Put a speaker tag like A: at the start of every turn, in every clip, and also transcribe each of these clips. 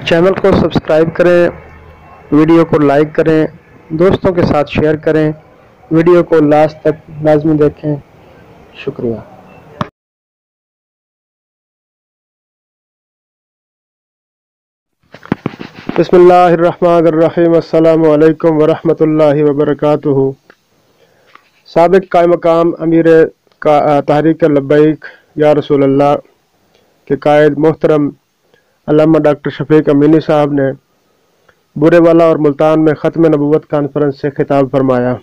A: Channel کو subscribe کریں، video کو لائک کریں، دوستوں کے ساتھ شیئر کریں، ویڈیو کو لاسٹ تک لازمی دیکھیں۔ شکریہ۔ بسم اللہ الرحمن الرحیم۔ السلام علیکم ورحمۃ اللہ وبرکاتہ۔ سابق قائم مقام امیر تحریک لبیک یا رسول اللہ کے قائد محترم علامہ ڈاکٹر شفیق امینی صاحب نے برے والا اور ملتان میں ختم نبوت کانفرنس سے خطاب فرمایا۔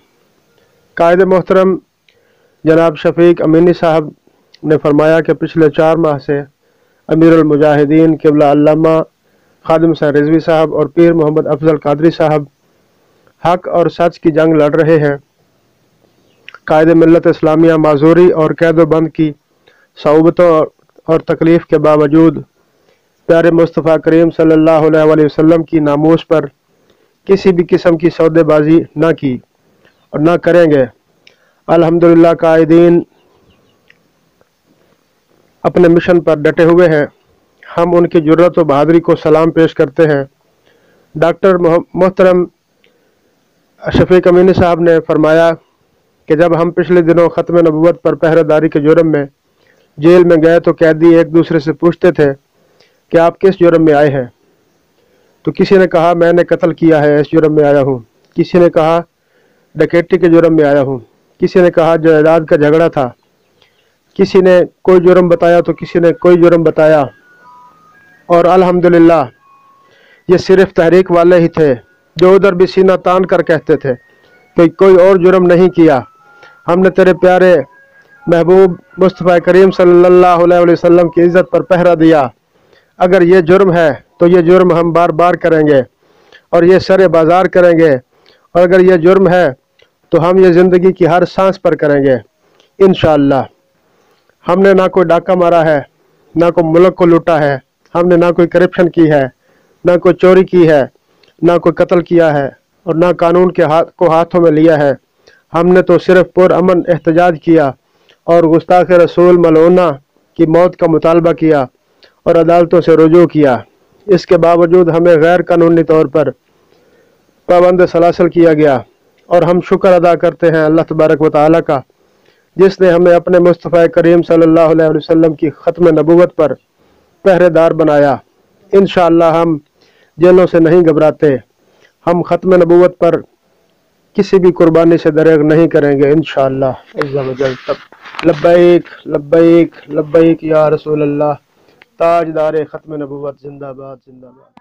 A: قائد محترم جناب شفیق امینی صاحب نے فرمایا کہ پچھلے 4 ماہ سے امیر المجاہدین قبلہ علامہ خادم حسین رضوی صاحب اور پیر محمد افضل قادری صاحب حق اور سچ کی جنگ لڑ رہے ہیں۔ قائد ملت اسلامیہ معذوری اور قید و بند کی صعوبتوں اور تکلیف کے باوجود پیارے مصطفیٰ کریم صلی اللہ علیہ وسلم کی ناموس پر کسی بھی قسم کی سودے بازی نہ کی اور نہ کریں گے۔ الحمدللہ قائدین اپنے مشن پر ڈٹے ہوئے ہیں۔ ہم ان کی جرأت و بہادری کو سلام پیش کرتے ہیں۔ ڈاکٹر محترم شفیق امینی صاحب نے فرمایا کہ جب ہم پچھلے دنوں ختم نبوت پر پہرہ داری کے جرم میں جیل میں گئے تو قیدی ایک دوسرے سے پوچھتے تھے کہ آپ کس جرم میں آئے ہیں؟ تو کسی نے کہا میں نے قتل کیا ہے، اس جرم میں آیا ہوں۔ کسی نے کہا ڈکیتی کے جرم میں آیا ہوں۔ کسی نے کہا جائیداد کا جھگڑا تھا۔ کسی نے کوئی جرم بتایا تو کسی نے کوئی جرم بتایا، اور الحمدللہ یہ صرف تحریک والے ہی تھے جو ادھر بھی سینہ تان کر کہتے تھے کہ کوئی اور جرم نہیں کیا۔ ہم نے تیرے پیارے محبوب مصطفیٰ کریم صلی اللہ علیہ وسلم کی عزت پر پہرہ دیا۔ اگر یہ جرم ہے تو یہ جرم ہم بار بار کریں گے اور یہ سر بازار کریں گے، اور اگر یہ جرم ہے تو ہم یہ زندگی کی ہر سانس پر کریں گے انشاءاللہ۔ ہم نے نہ کوئی ڈاکہ مارا ہے، نہ کوئی ملک کو لوٹا ہے، ہم نے نہ کوئی کرپشن کی ہے، نہ کوئی چوری کی ہے، نہ کوئی قتل کیا ہے، اور نہ قانون کو ہاتھوں میں لیا ہے۔ ہم نے تو صرف پرامن احتجاج کیا اور گستاخ رسول ملعونہ کی موت کا مطالبہ کیا اور عدالتوں سے رجوع کیا۔ اس کے باوجود ہمیں غیر قانونی طور پر پابند سلاسل کیا گیا، اور ہم شکر ادا کرتے ہیں اللہ تبارک و تعالیٰ کا جس نے ہمیں اپنے مصطفیٰ کریم صلی اللہ علیہ وسلم کی ختم نبوت پر پہرے دار بنایا۔ انشاءاللہ ہم جیلوں سے نہیں گھبراتے۔ ہم ختم نبوت پر کسی بھی قربانی سے دریغ نہیں کریں گے انشاءاللہ عز و جل۔ لبیک لبیک لبیک یا رسول اللہ، تاجدار ختم نبوت، زندہ باد زندہ باد۔